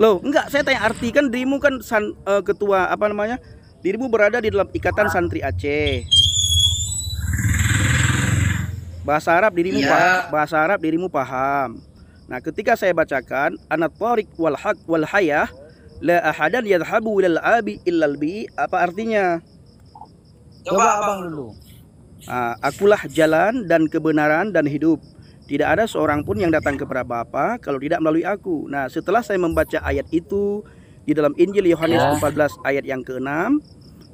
Loh, enggak, saya tanya arti. Kan dirimu kan ketua apa namanya? Dirimu berada di dalam ikatan santri Aceh. Iya. Bahasa Arab dirimu paham. Nah, ketika saya bacakan anat tariq wal haq wal hayah la ahadan yadhhabu ilal abi illal bi, apa artinya? Coba abang dulu. Akulah jalan dan kebenaran dan hidup. Tidak ada seorang pun yang datang kepada Bapa kalau tidak melalui aku. Nah, setelah saya membaca ayat itu di dalam Injil Yohanes 14 ayat yang ke-6,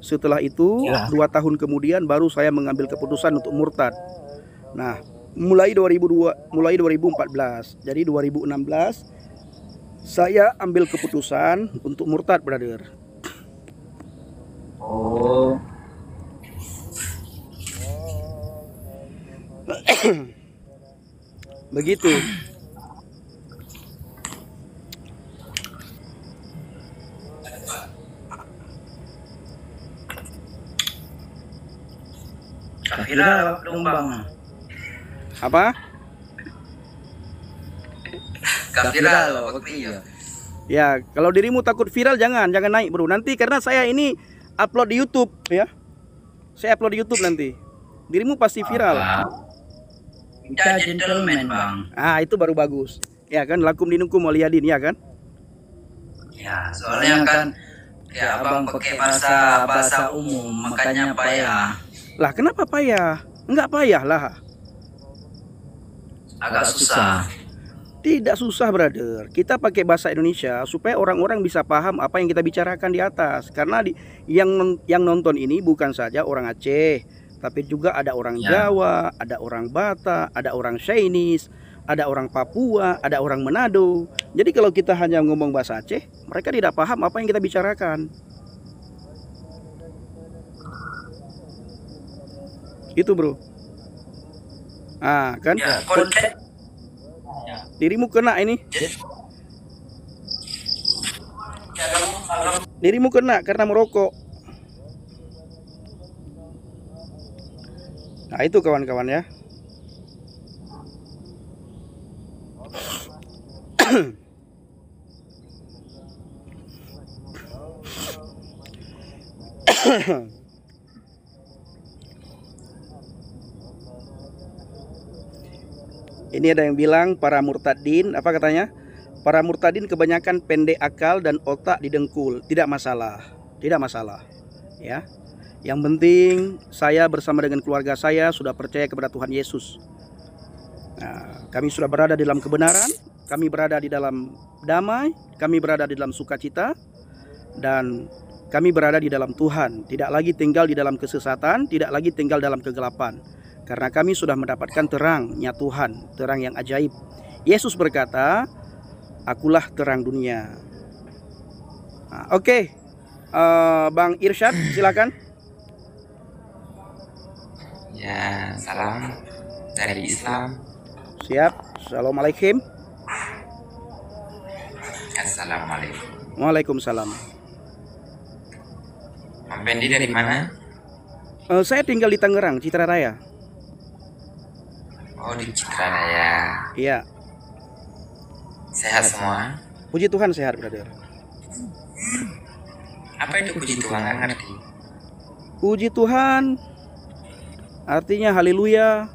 setelah itu 2 tahun kemudian baru saya mengambil keputusan untuk murtad. Nah, mulai 2014. Jadi 2016 saya ambil keputusan untuk murtad, brother. Oh. Begitu. Kira dong bang. Apa? Viral waktunya. Ya, kalau dirimu takut viral jangan naik, bro. Nanti karena saya ini upload di YouTube ya. Saya upload di YouTube nanti. Dirimu pasti viral. Kita gentleman bang. Itu baru bagus. Ya kan, lakum dinukum waliyadin, ya kan? Ya, soalnya kan ya abang pakai bahasa umum, makanya payah. Lah, kenapa payah? Enggak payah lah. Agak susah. Tidak susah, brother. Kita pakai bahasa Indonesia supaya orang-orang bisa paham apa yang kita bicarakan di atas. Karena yang nonton ini bukan saja orang Aceh, tapi juga ada orang Jawa, ada orang Batak, ada orang Chinese, ada orang Papua, ada orang Manado. Jadi kalau kita hanya ngomong bahasa Aceh, mereka tidak paham apa yang kita bicarakan. Itu, bro. Kan? Ya, dirimu kena ini. Dirimu kena karena merokok. Nah, itu kawan-kawan ya. Ini ada yang bilang para murtadin, apa katanya? Para murtadin kebanyakan pendek akal dan otak didengkul. Tidak masalah. Tidak masalah. Ya. Yang penting saya bersama dengan keluarga saya sudah percaya kepada Tuhan Yesus. Nah, kami sudah berada di dalam kebenaran, kami berada di dalam damai, kami berada di dalam sukacita, dan kami berada di dalam Tuhan. Tidak lagi tinggal di dalam kesesatan, tidak lagi tinggal dalam kegelapan. Karena kami sudah mendapatkan terangnya Tuhan, terang yang ajaib. Yesus berkata, akulah terang dunia. Oke. Bang Irsyad, silakan. Ya, salam dari Islam. Siap. Assalamualaikum. Assalamualaikum. Waalaikumsalam. Bang Pendi dari mana? Saya tinggal di Tangerang, Citra Raya. Oh, di Cikaraya. Iya. Sehat semua? Puji Tuhan sehat, brother. Apa itu puji Tuhan? Nggak ngerti. Puji Tuhan artinya haleluya.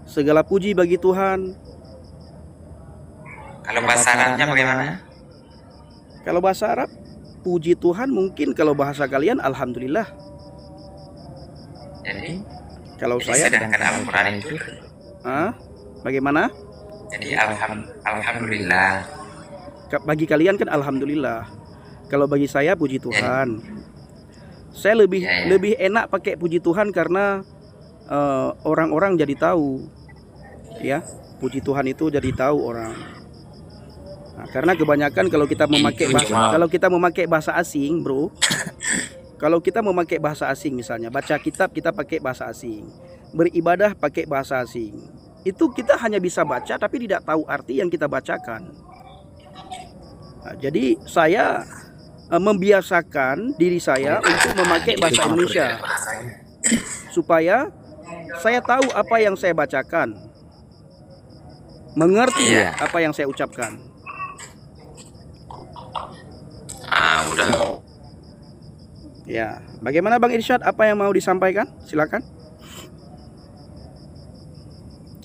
Segala puji bagi Tuhan. Kalau bahasa Arabnya bagaimana? Kalau bahasa Arab, puji Tuhan mungkin kalau bahasa kalian alhamdulillah. Jadi, kalau saya sedangkan Al-Quran itu bagaimana? Jadi alhamdulillah. Bagi kalian kan alhamdulillah. Kalau bagi saya puji Tuhan. Saya lebih enak pakai puji Tuhan karena orang-orang jadi tahu. Ya, puji Tuhan itu jadi tahu orang. Nah, karena kebanyakan kalau kita memakai bahasa asing, bro. Kalau kita memakai bahasa asing misalnya, baca kitab kita pakai bahasa asing, beribadah pakai bahasa asing. Itu kita hanya bisa baca tapi tidak tahu arti yang kita bacakan. Nah, jadi saya membiasakan diri saya untuk memakai bahasa Indonesia supaya saya tahu apa yang saya bacakan, mengerti apa yang saya ucapkan. sudah. Ya, bagaimana Bang Irsyad? Apa yang mau disampaikan? Silakan.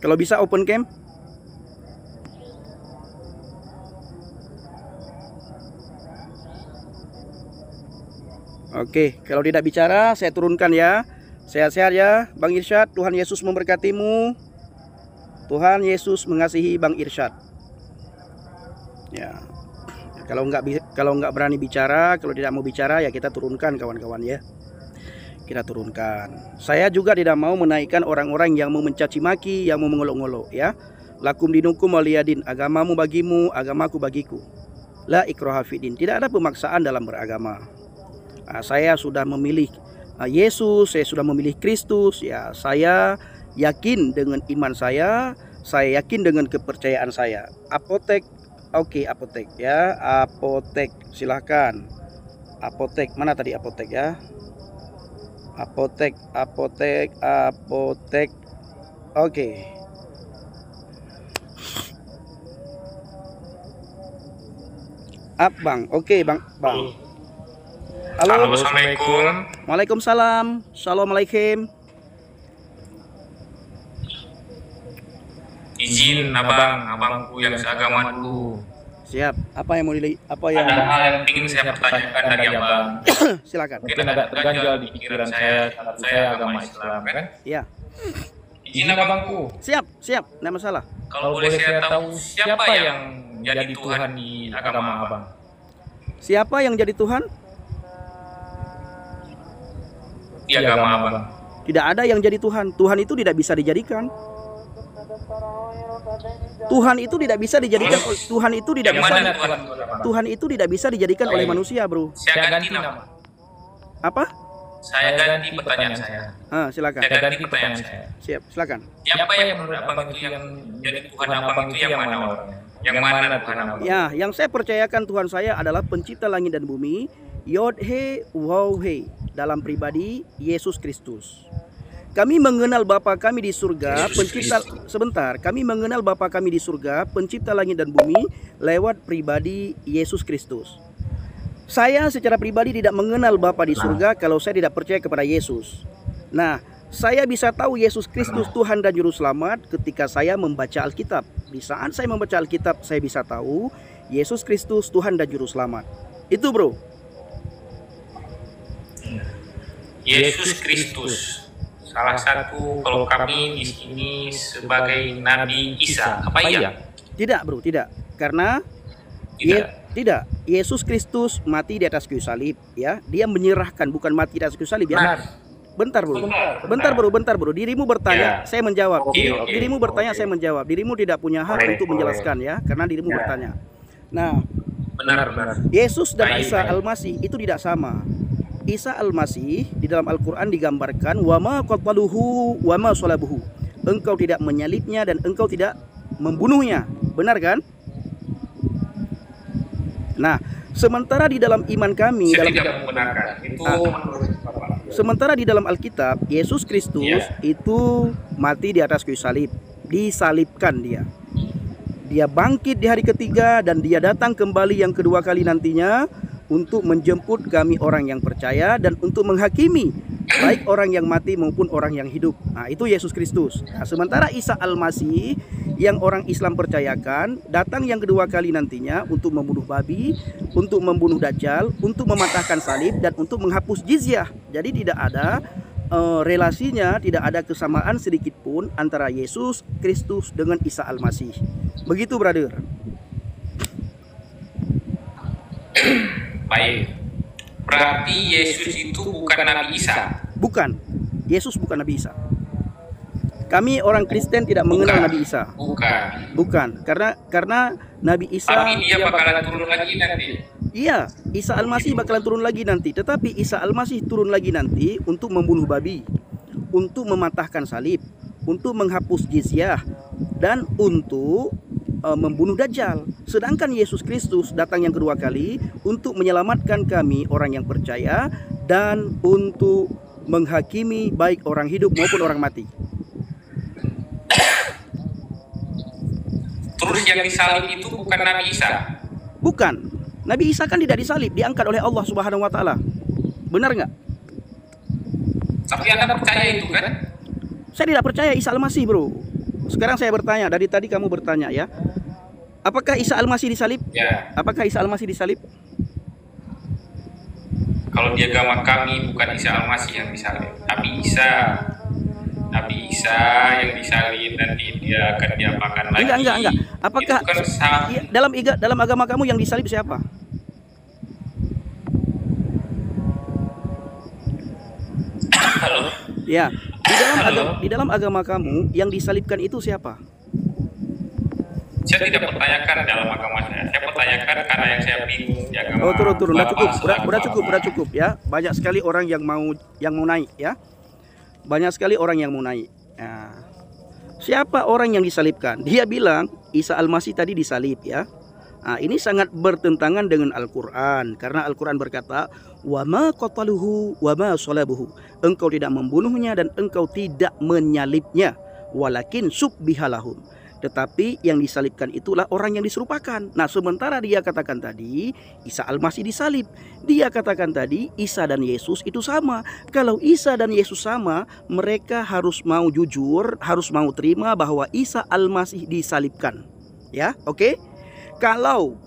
Kalau bisa open cam. Oke, kalau tidak bicara saya turunkan ya. Sehat-sehat ya Bang Irsyad. Tuhan Yesus memberkatimu. Tuhan Yesus mengasihi Bang Irsyad. Ya. Kalau nggak berani bicara, kalau tidak mau bicara ya kita turunkan kawan-kawan ya. Kita turunkan. Saya juga tidak mau menaikkan orang-orang yang mau mencaci maki, yang mau mengolok-olok ya. Lakum dinukum waliyadin, agamamu bagimu, agamaku bagiku. La ikraha fiddin. Tidak ada pemaksaan dalam beragama. Saya sudah memilih Yesus, saya sudah memilih Kristus ya. Saya yakin dengan iman saya yakin dengan kepercayaan saya. Apotek, oke, apotek ya, apotek silahkan. Apotek, mana tadi apotek ya? Apotek. Oke. Bang, oke bang. Halo. Assalamualaikum. Waalaikumsalam. Assalamualaikum. Izin abangku yang seagama dulu. Siap. Apa yang mau Ada hal yang ingin saya pertanyakan dari abang. Silakan. Mungkin agak terganjal di pikiran saya agama Islam kan? Iya. Izin abangku. Siap. Tidak masalah. Kalau boleh saya tahu siapa yang jadi Tuhan di agama abang? Siapa yang jadi Tuhan? Di agama abang. Tidak ada yang jadi Tuhan. Tuhan itu tidak bisa dijadikan. Tuhan itu tidak bisa dijadikan. Tuhan itu tidak Yang bisa. mana Tuhan? Tuhan itu tidak bisa dijadikan oleh manusia, bro. Saya ganti nama. Apa? Saya ganti pertanyaan saya. Silakan. Saya ganti pertanyaan saya. Siap, silakan. Siapa yang menurut abang itu yang jadi Tuhan abang itu yang mana orangnya? Yang mana Tuhan abang? Ya, yang saya percayakan Tuhan saya adalah pencipta langit dan bumi, Yod He Waw He, dalam pribadi Yesus Kristus. Kami mengenal Bapa kami di surga, pencipta sebentar. Kami mengenal Bapa kami di surga, pencipta langit dan bumi lewat pribadi Yesus Kristus. Saya secara pribadi tidak mengenal Bapa di surga kalau saya tidak percaya kepada Yesus. Nah, saya bisa tahu Yesus Kristus Tuhan dan Juru Selamat ketika saya membaca Alkitab. Di saat saya membaca Alkitab, saya bisa tahu Yesus Kristus Tuhan dan Juru Selamat. Itu, bro. Yesus Kristus. Salah satu kalau kami di sini sebagai Nabi Isa. Apa iya? Tidak, bro, tidak. Karena tidak. Yesus Kristus mati di atas kayu salib, ya. Dia menyerahkan, bukan mati di atas kayu salib, ya. Bentar, bro. Dirimu bertanya, saya menjawab. Dirimu bertanya, saya menjawab. Dirimu tidak punya hak untuk menjelaskan, ya, karena dirimu bertanya. Nah, Benar. Yesus dan Isa Al-Masih itu tidak sama. Isa Al-Masih di dalam Al-Quran digambarkan wama qataluhu wama salabuhu. Engkau tidak menyalibnya dan engkau tidak membunuhnya. Benar kan? Nah, sementara di dalam iman kami sementara di dalam Alkitab Yesus Kristus itu mati di atas kayu salib, disalibkan dia. Dia bangkit di hari ketiga dan dia datang kembali yang kedua kali nantinya untuk menjemput kami orang yang percaya dan untuk menghakimi baik orang yang mati maupun orang yang hidup. Nah, itu Yesus Kristus. Nah, sementara Isa Al-Masih yang orang Islam percayakan datang yang kedua kali nantinya untuk membunuh babi, untuk membunuh Dajjal, untuk mematahkan salib dan untuk menghapus jizyah. Jadi tidak ada relasinya, tidak ada kesamaan sedikit pun antara Yesus Kristus dengan Isa Al-Masih. Begitu, brother. Baik. Berarti Yesus itu bukan Nabi Isa. Bukan. Yesus bukan Nabi Isa. Kami orang Kristen tidak mengenal Nabi Isa. Bukan. Karena Nabi Isa. Tapi dia bakalan turun lagi nanti. Iya, Isa Al-Masih bakalan turun lagi nanti. Tetapi Isa Al-Masih turun lagi nanti untuk membunuh babi, untuk mematahkan salib, untuk menghapus jizyah, dan untuk membunuh Dajjal. Sedangkan Yesus Kristus datang yang kedua kali untuk menyelamatkan kami orang yang percaya dan untuk menghakimi baik orang hidup maupun orang mati. Terus yang disalib itu bukan Nabi Isa? Bukan. Nabi Isa kan tidak disalib, diangkat oleh Allah Subhanahu wa taala. Benar nggak? Tapi Anda percaya itu kan? Saya tidak percaya Isa Al-Masih, bro. Sekarang saya bertanya, dari tadi kamu bertanya ya. Apakah Isa Al-Masih disalib? Ya. Apakah Isa Al-Masih disalib? Kalau di agama kami bukan Isa Al-Masih yang disalib, tapi Nabi Isa yang disalib, nanti dia akan diapakan lagi. Enggak. Apakah itu kan salah. ya, dalam agama kamu yang disalib siapa? Halo. Ya, di dalam agama kamu yang disalibkan itu siapa? Saya tidak pertanyakan dalam agama saya. Saya pertanyakan karena yang saya bingung di agama. Oh, turun. Udah Bapak, cukup ya. Banyak sekali orang yang mau naik ya. Banyak sekali orang yang mau naik. Nah, siapa orang yang disalibkan? Dia bilang Isa Al-Masih tadi disalib ya. Nah, ini sangat bertentangan dengan Al-Qur'an karena Al-Qur'an berkata, "Wa ma qataluhu wa ma salabuhu." Engkau tidak membunuhnya dan engkau tidak menyalibnya, walakin subbihalahum. Tetapi yang disalibkan itulah orang yang diserupakan. Nah, sementara dia katakan tadi Isa Al-Masih disalib, dia katakan tadi Isa dan Yesus itu sama. Kalau Isa dan Yesus sama, mereka harus mau jujur, harus mau terima bahwa Isa Al-Masih disalibkan. Ya, oke? Kalau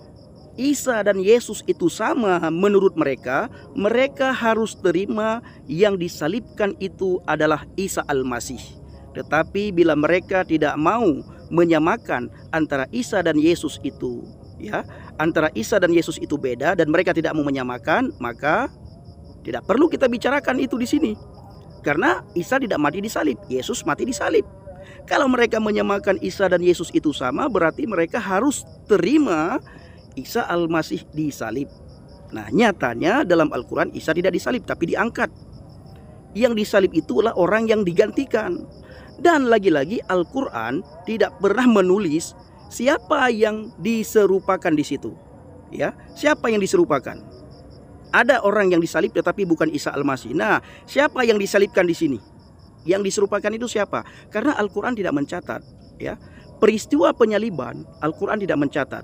Isa dan Yesus itu sama menurut mereka, mereka harus terima yang disalibkan itu adalah Isa Al-Masih. Tetapi bila mereka tidak mau menyamakan antara Isa dan Yesus itu, ya, antara Isa dan Yesus itu beda dan mereka tidak mau menyamakan, maka tidak perlu kita bicarakan itu di sini. Karena Isa tidak mati disalib, Yesus mati disalib. Kalau mereka menyamakan Isa dan Yesus itu sama, berarti mereka harus terima Isa Al-Masih disalib. Nah, nyatanya dalam Al-Quran Isa tidak disalib tapi diangkat. Yang disalib itulah orang yang digantikan. Dan lagi-lagi Al-Quran tidak pernah menulis siapa yang diserupakan di situ. Ya, siapa yang diserupakan? Ada orang yang disalib tetapi bukan Isa Al-Masih. Nah, siapa yang disalibkan di sini? Yang diserupakan itu siapa? Karena Al-Quran tidak mencatat, ya. Peristiwa penyaliban Al-Quran tidak mencatat.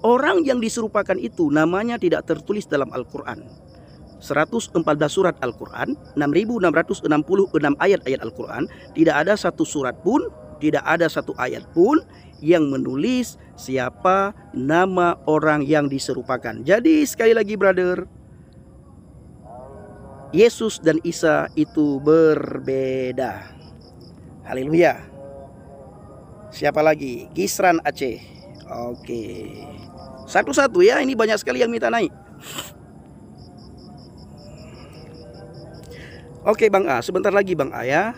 Orang yang diserupakan itu namanya tidak tertulis dalam Al-Quran. 114 surat Al-Quran, 6.666 ayat-ayat Al-Quran, tidak ada satu surat pun, tidak ada satu ayat pun yang menulis siapa nama orang yang diserupakan. Jadi sekali lagi brother, Yesus dan Isa itu berbeda. Haleluya. Siapa lagi? Gisran Aceh. Oke. Satu-satu ya, ini banyak sekali yang minta naik. Oke Bang A, sebentar lagi Bang A ya.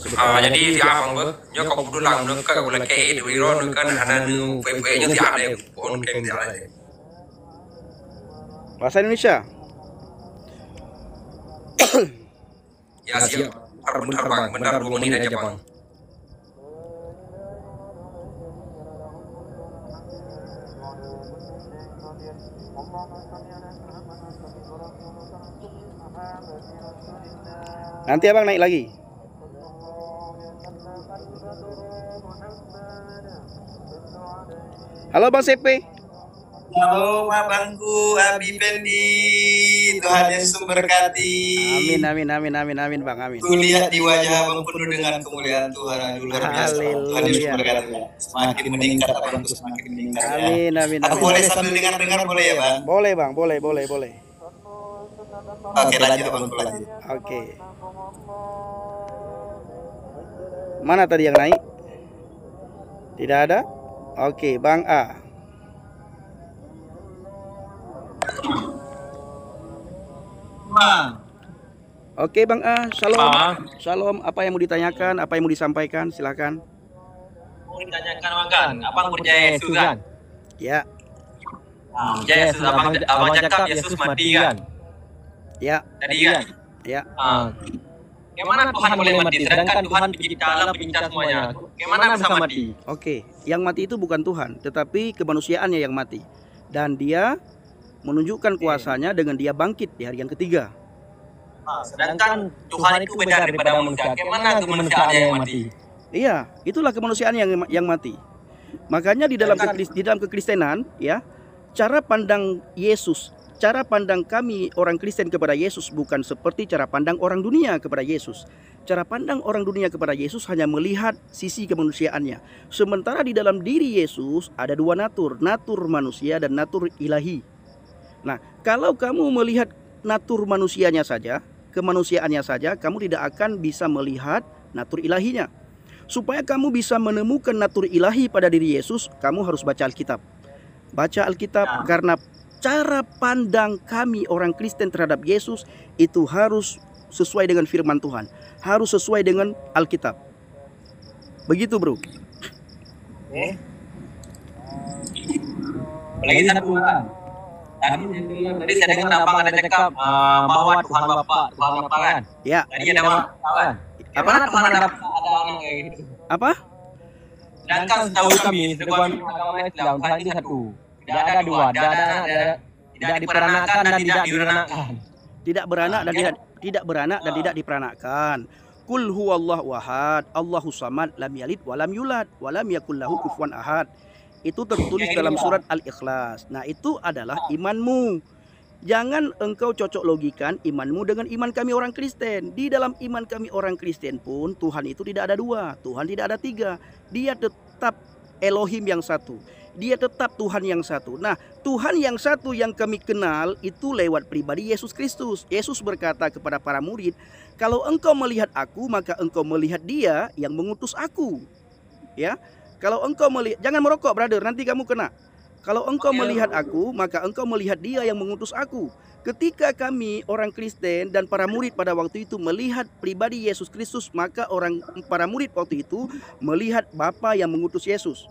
Jadi si abang nya kau kudu lang nak kau boleh ke itu iro kan hanan PP nya si ada pun keng si ada. Bahasa Indonesia. Ya siap. Bentar 2 menit aja bang. Nanti abang naik lagi. Halo Bang CP. Halo abangku Abi Fendi, Tuhan Yesus memberkati. Amin Bang, amin. Ku lihat di wajah abang penuh dengan kemuliaan Tuhan, luar biasa. Tuhan Yesus memberkati. Semakin meningkat abangku, semakin meningkat. Amin. Aku boleh sambil dengar boleh ya bang? Boleh Bang, boleh. Oke lanjut abangku lanjut. Oke. Mana tadi yang naik? Tidak ada? Oke, Bang A. Oke, Bang A. Shalom. Apa yang mau ditanyakan? Apa yang mau disampaikan? Silakan. Mau ditanyakan kan? Abang percaya Yesus kan? Ya. Percaya Yesus. Abang cakap Yesus mati kan? Ya. Tadi kan? Ya. Bagaimana Tuhan boleh mati? Sedangkan Tuhan pencipta alam, pencipta semuanya. Bagaimana bisa mati? Oke, yang mati itu bukan Tuhan, tetapi kemanusiaannya yang mati. Dan dia menunjukkan kuasanya dengan dia bangkit di hari yang ketiga. Sedangkan Tuhan itu beda daripada manusia. Bagaimana kemanusiaannya yang mati? Iya, itulah kemanusiaan yang mati. Makanya di dalam kekristenan, ya, cara pandang Yesus, cara pandang kami orang Kristen kepada Yesus bukan seperti cara pandang orang dunia kepada Yesus. Cara pandang orang dunia kepada Yesus hanya melihat sisi kemanusiaannya. Sementara di dalam diri Yesus ada dua natur, natur manusia dan natur ilahi. Nah, kalau kamu melihat natur manusianya saja, kemanusiaannya saja, kamu tidak akan bisa melihat natur ilahinya. Supaya kamu bisa menemukan natur ilahi pada diri Yesus, kamu harus baca Alkitab. Baca Alkitab karena cara pandang kami orang Kristen terhadap Yesus itu harus sesuai dengan firman Tuhan, harus sesuai dengan Alkitab. Begitu, bro. Lagi satu kan. Tadi saya dengar abang ada cakap bahwa Tuhan Bapa kan. Ya. Tadi ada kawan. Apa? Tuhan ada anak kayak gitu. Apa? Sedangkan setahu kami, sedangkan agama Islam Tuhan itu satu. Tidak ada dua, tidak diperanakan dan tidak diperanakan. Tidak beranak dan tidak diperanakkan. Qul huwallahu ahad, Allahus samad, lam yalid walam yulad walam yakul lahu kufuwan ahad. Itu tertulis dalam surat Al-Ikhlas. Nah, itu adalah imanmu. Jangan engkau cocok logikan imanmu dengan iman kami orang Kristen. Di dalam iman kami orang Kristen pun Tuhan itu tidak ada dua, Tuhan tidak ada tiga. Dia tetap Elohim yang satu. Dia tetap Tuhan yang satu. Nah, Tuhan yang satu yang kami kenal itu lewat pribadi Yesus Kristus. Yesus berkata kepada para murid, kalau engkau melihat aku, maka engkau melihat Dia yang mengutus aku. Ya, kalau engkau melihat, jangan merokok, brother, nanti kamu kena. Kalau engkau melihat aku, maka engkau melihat Dia yang mengutus aku. Ketika kami orang Kristen dan para murid pada waktu itu melihat pribadi Yesus Kristus, maka para murid waktu itu melihat Bapa yang mengutus Yesus.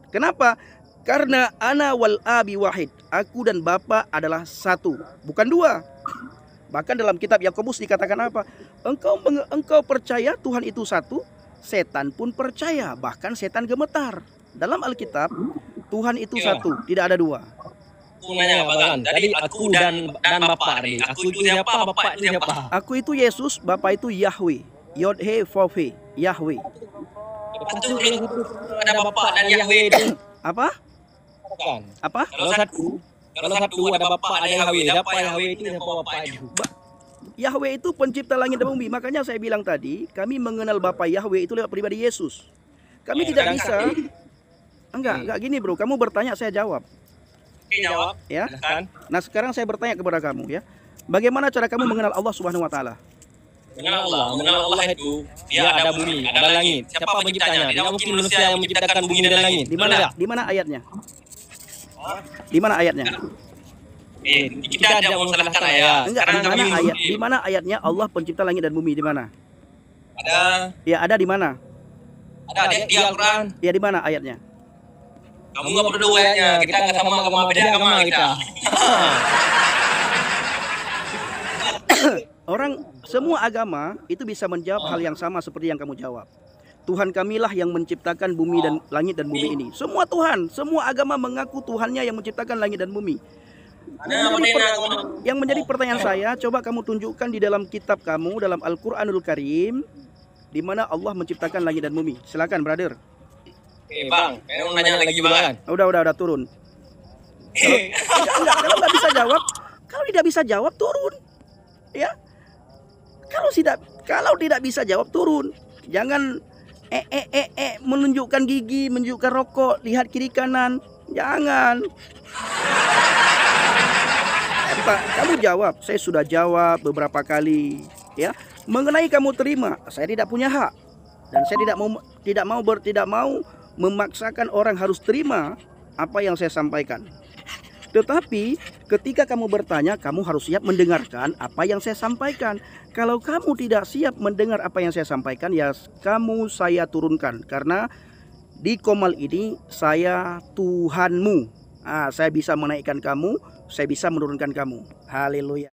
Kenapa? Karena ana wal abi wahid. Aku dan Bapa adalah satu, bukan dua. Bahkan dalam kitab Yakobus dikatakan apa? Engkau percaya Tuhan itu satu, setan pun percaya, bahkan setan gemetar. Dalam Alkitab, Tuhan itu satu, tidak ada dua. Aku nanya Bang, tadi aku dan Bapa tadi. Aku itu siapa? Bapa itu siapa? Aku itu Yesus, Bapa itu Yahweh. Yod he vav he, Yahweh. Betul, ada Bapa dan Yahweh itu. Apa? Bukan. Apa? Kalau satu ada Bapa ada Yahweh. Siapa Yahweh itu? Siapa Bapa itu? Yahweh itu pencipta langit dan bumi. Makanya saya bilang tadi, kami mengenal Bapa Yahweh itu lewat pribadi Yesus. Kami tidak bisa. Enggak gini, bro. Kamu bertanya, saya jawab. Oke, jawab. Ya. Nah, sekarang saya bertanya kepada kamu, ya. Bagaimana cara kamu mengenal Allah Subhanahu wa taala? Mengenal Allah itu dia ada bumi, ada langit. Siapa penciptanya? Tidak mungkin manusia yang menciptakan bumi dan langit. Di mana ayatnya? Di mana ayatnya? Kita tidak menyalahkan ayat. Enggak, di mana ayatnya Allah pencipta langit dan bumi? Di mana? Ada. Ya, ada di mana? Ada di Al-Quran. Ya, di mana ayatnya? Kamu nggak perlu ayatnya. Kita nggak sama agama, beda agama kita. Semua agama itu bisa menjawab hal yang sama seperti yang kamu jawab. Tuhan kamilah yang menciptakan bumi dan langit dan bumi ini. Semua Tuhan, semua agama mengaku Tuhannya yang menciptakan langit dan bumi. Yang menjadi pertanyaan saya, coba kamu tunjukkan di dalam kitab kamu, dalam Al-Quranul Karim, di mana Allah menciptakan langit dan bumi. Silakan, brother. Bang, mau nanya lagi Bang. Udah turun. Kalau nggak bisa jawab, kalau tidak bisa jawab turun. Ya. Kalau tidak bisa jawab turun. Jangan menunjukkan gigi, menunjukkan rokok, lihat kiri kanan. Jangan. Kamu jawab. Saya sudah jawab beberapa kali, ya. Mengenai kamu terima, saya tidak punya hak. Dan saya tidak mau memaksakan orang harus terima apa yang saya sampaikan. Tetapi ketika kamu bertanya, kamu harus siap mendengarkan apa yang saya sampaikan. Kalau kamu tidak siap mendengar apa yang saya sampaikan, ya saya turunkan. Karena di Qomal ini saya Tuhanmu. Saya bisa menaikkan kamu, saya bisa menurunkan kamu. Haleluya.